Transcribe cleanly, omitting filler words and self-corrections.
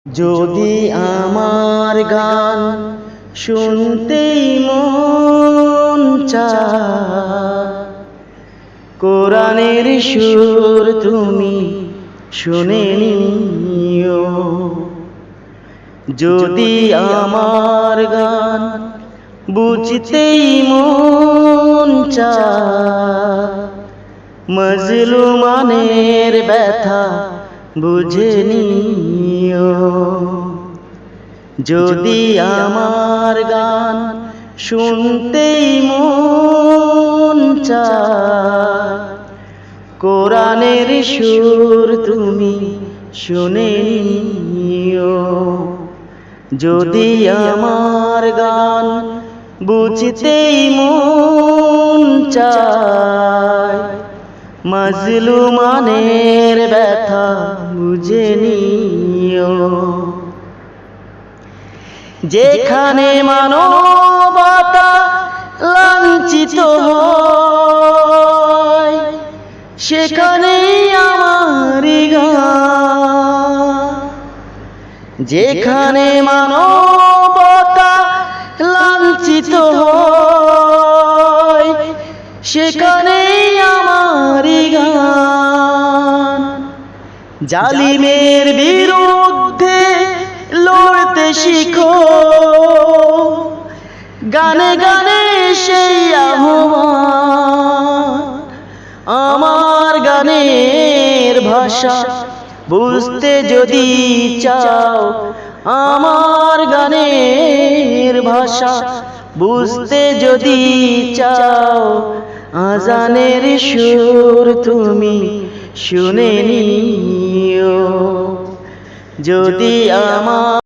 যদি আমার গান শুনতেই মন চায়, কোরআনের সুর তুমি শুনে নিও। যদি আমার গান বুঝতেই মন চায়, মজলুমানের ব্যথা বুঝে নিও। যদি আমার গান শুনতেই মন চায়, কোরআনের সুর তুমি শুনে নিও। যদি আমার গান বুঝতেই মন চায়, মজলুমানের ব্যথা বুঝে নিও। যেখানে মানবতা লাঞ্ছিত হয়, সেখানেই আমার গান। যেখানে মানবতা লাঞ্ছিত হয়, সেখানেই আমার গান। জালিমের বিরুদ্ধে লড়তে শিখো, গানে গানে সেই আহ্বান। আমার গানের ভাষা বুঝতে যদি চাও, আমার গানের ভাষা বুঝতে যদি চাও, আজানের সুর তুমি শুনে নিও। যদি আমার